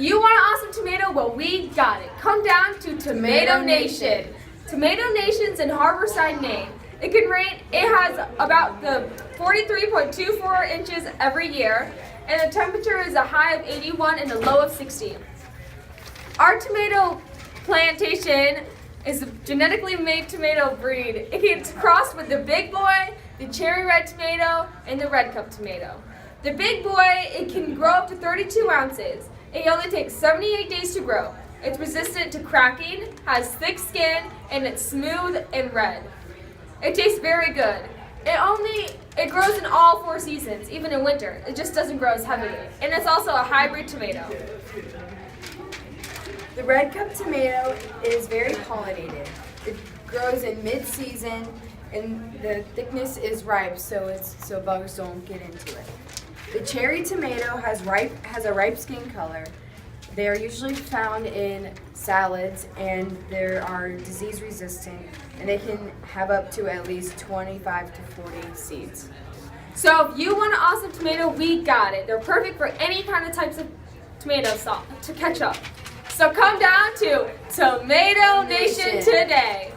You want an awesome tomato? Well, we got it. Come down to Tomato Nation. Tomato Nation's in Harborside, Maine. It has about the 43.24 inches every year, and the temperature is a high of 81 and a low of 60. Our tomato plantation is a genetically made tomato breed. It gets crossed with the Big Boy, the Cherry Red tomato, and the Red Cup tomato. The Big Boy, it can grow up to 32 ounces. It only takes 78 days to grow. It's resistant to cracking, has thick skin, and it's smooth and red. It tastes very good. It grows in all 4 seasons, even in winter. It just doesn't grow as heavily. And it's also a hybrid tomato. The Red Cup tomato is very pollinated. It grows in mid-season, and the thickness is ripe, so bugs don't get into it. The cherry tomato has a ripe skin color. They are usually found in salads, and they are disease resistant, and they can have up to at least 25 to 40 seeds. So if you want an awesome tomato, we got it. They're perfect for any kind of types of tomato sauce to ketchup. So come down to Tomato Nation today.